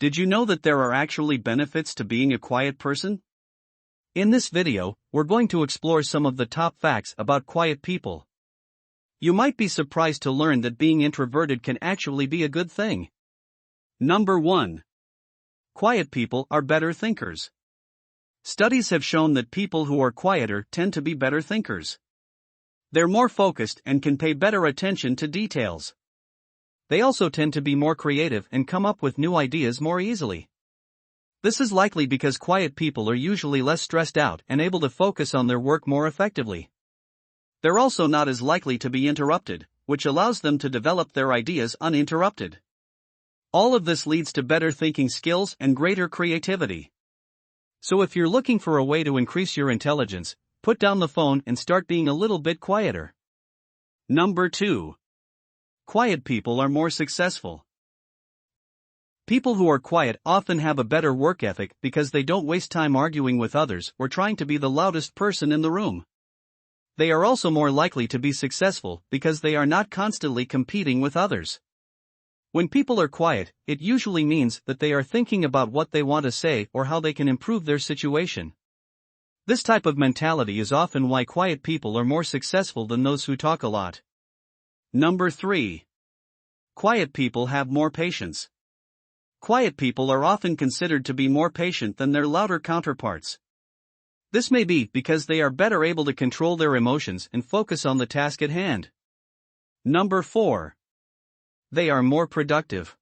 Did you know that there are actually benefits to being a quiet person? In this video, we're going to explore some of the top facts about quiet people. You might be surprised to learn that being introverted can actually be a good thing. Number 1. Quiet people are better thinkers. Studies have shown that people who are quieter tend to be better thinkers. They're more focused and can pay better attention to details. They also tend to be more creative and come up with new ideas more easily. This is likely because quiet people are usually less stressed out and able to focus on their work more effectively. They're also not as likely to be interrupted, which allows them to develop their ideas uninterrupted. All of this leads to better thinking skills and greater creativity. So if you're looking for a way to increase your intelligence, put down the phone and start being a little bit quieter. Number 2. Quiet people are more successful. People who are quiet often have a better work ethic because they don't waste time arguing with others or trying to be the loudest person in the room. They are also more likely to be successful because they are not constantly competing with others. When people are quiet, it usually means that they are thinking about what they want to say or how they can improve their situation. This type of mentality is often why quiet people are more successful than those who talk a lot. Number 3. Quiet people have more patience. Quiet people are often considered to be more patient than their louder counterparts. This may be because they are better able to control their emotions and focus on the task at hand. Number 4. They are more productive.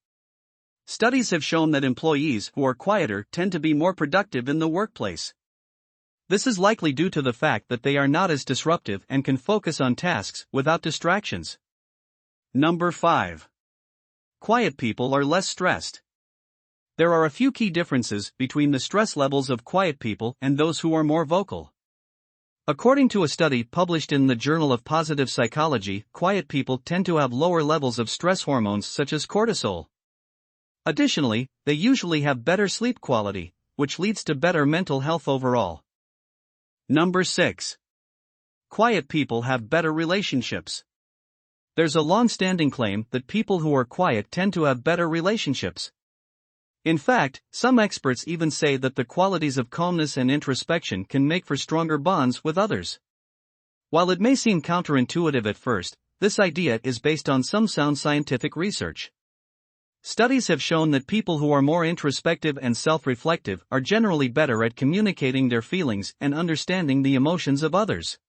Studies have shown that employees who are quieter tend to be more productive in the workplace. This is likely due to the fact that they are not as disruptive and can focus on tasks without distractions. Number 5. Quiet people are less stressed. There are a few key differences between the stress levels of quiet people and those who are more vocal. According to a study published in the Journal of Positive Psychology, quiet people tend to have lower levels of stress hormones such as cortisol. Additionally, they usually have better sleep quality, which leads to better mental health overall. Number 6. Quiet people have better relationships. There's a long-standing claim that people who are quiet tend to have better relationships. In fact, some experts even say that the qualities of calmness and introspection can make for stronger bonds with others. While it may seem counterintuitive at first, this idea is based on some sound scientific research. Studies have shown that people who are more introspective and self-reflective are generally better at communicating their feelings and understanding the emotions of others.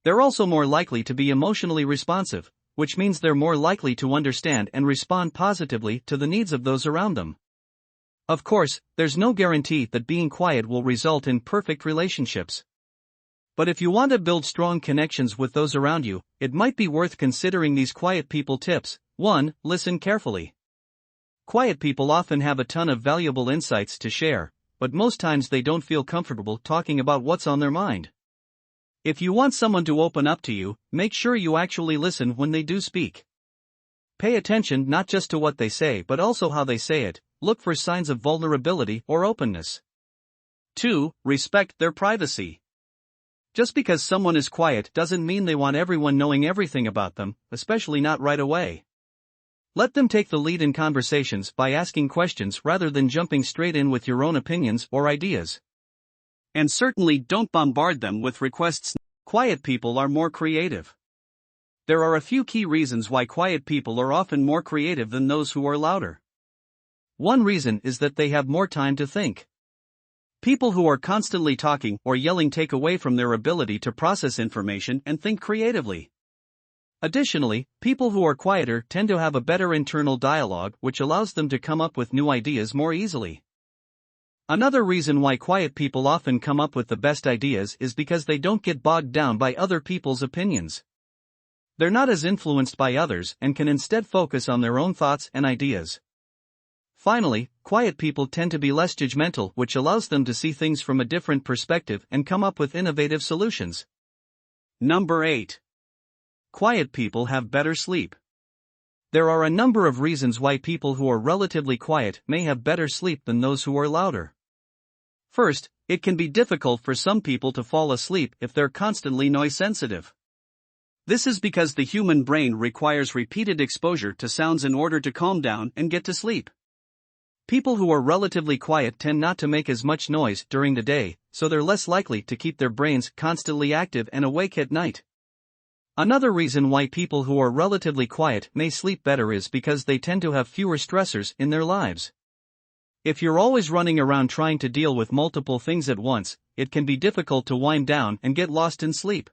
They're also more likely to be emotionally responsive, which means they're more likely to understand and respond positively to the needs of those around them. Of course, there's no guarantee that being quiet will result in perfect relationships. But if you want to build strong connections with those around you, it might be worth considering these quiet people tips. 1. Listen carefully. Quiet people often have a ton of valuable insights to share, but most times they don't feel comfortable talking about what's on their mind. If you want someone to open up to you, make sure you actually listen when they do speak. Pay attention not just to what they say but also how they say it. Look for signs of vulnerability or openness. 2. Respect their privacy. Just because someone is quiet doesn't mean they want everyone knowing everything about them, especially not right away. Let them take the lead in conversations by asking questions rather than jumping straight in with your own opinions or ideas. And certainly don't bombard them with requests. Quiet people are more creative. There are a few key reasons why quiet people are often more creative than those who are louder. One reason is that they have more time to think. People who are constantly talking or yelling take away from their ability to process information and think creatively. Additionally, people who are quieter tend to have a better internal dialogue, which allows them to come up with new ideas more easily. Another reason why quiet people often come up with the best ideas is because they don't get bogged down by other people's opinions. They're not as influenced by others and can instead focus on their own thoughts and ideas. Finally, quiet people tend to be less judgmental, which allows them to see things from a different perspective and come up with innovative solutions. Number 8. Quiet people have better sleep. There are a number of reasons why people who are relatively quiet may have better sleep than those who are louder. First, it can be difficult for some people to fall asleep if they're constantly noise sensitive. This is because the human brain requires repeated exposure to sounds in order to calm down and get to sleep. People who are relatively quiet tend not to make as much noise during the day, so they're less likely to keep their brains constantly active and awake at night. Another reason why people who are relatively quiet may sleep better is because they tend to have fewer stressors in their lives. If you're always running around trying to deal with multiple things at once, it can be difficult to wind down and get lost in sleep.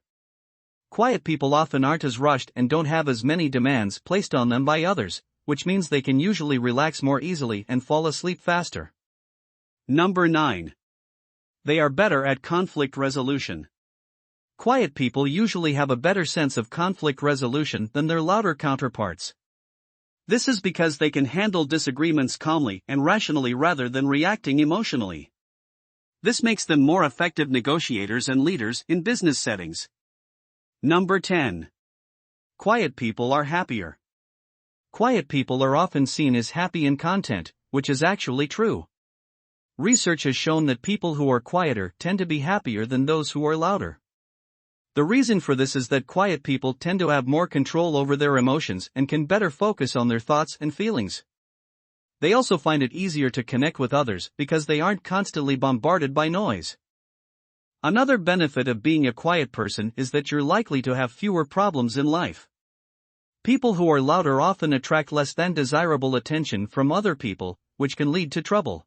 Quiet people often aren't as rushed and don't have as many demands placed on them by others, which means they can usually relax more easily and fall asleep faster. Number 9. They are better at conflict resolution. Quiet people usually have a better sense of conflict resolution than their louder counterparts. This is because they can handle disagreements calmly and rationally rather than reacting emotionally. This makes them more effective negotiators and leaders in business settings. Number 10. Quiet people are happier. Quiet people are often seen as happy in content, which is actually true. Research has shown that people who are quieter tend to be happier than those who are louder. The reason for this is that quiet people tend to have more control over their emotions and can better focus on their thoughts and feelings. They also find it easier to connect with others because they aren't constantly bombarded by noise. Another benefit of being a quiet person is that you're likely to have fewer problems in life. People who are louder often attract less than desirable attention from other people, which can lead to trouble.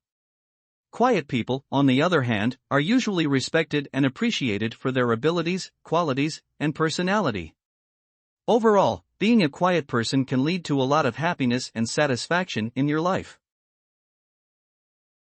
Quiet people, on the other hand, are usually respected and appreciated for their abilities, qualities, and personality. Overall, being a quiet person can lead to a lot of happiness and satisfaction in your life.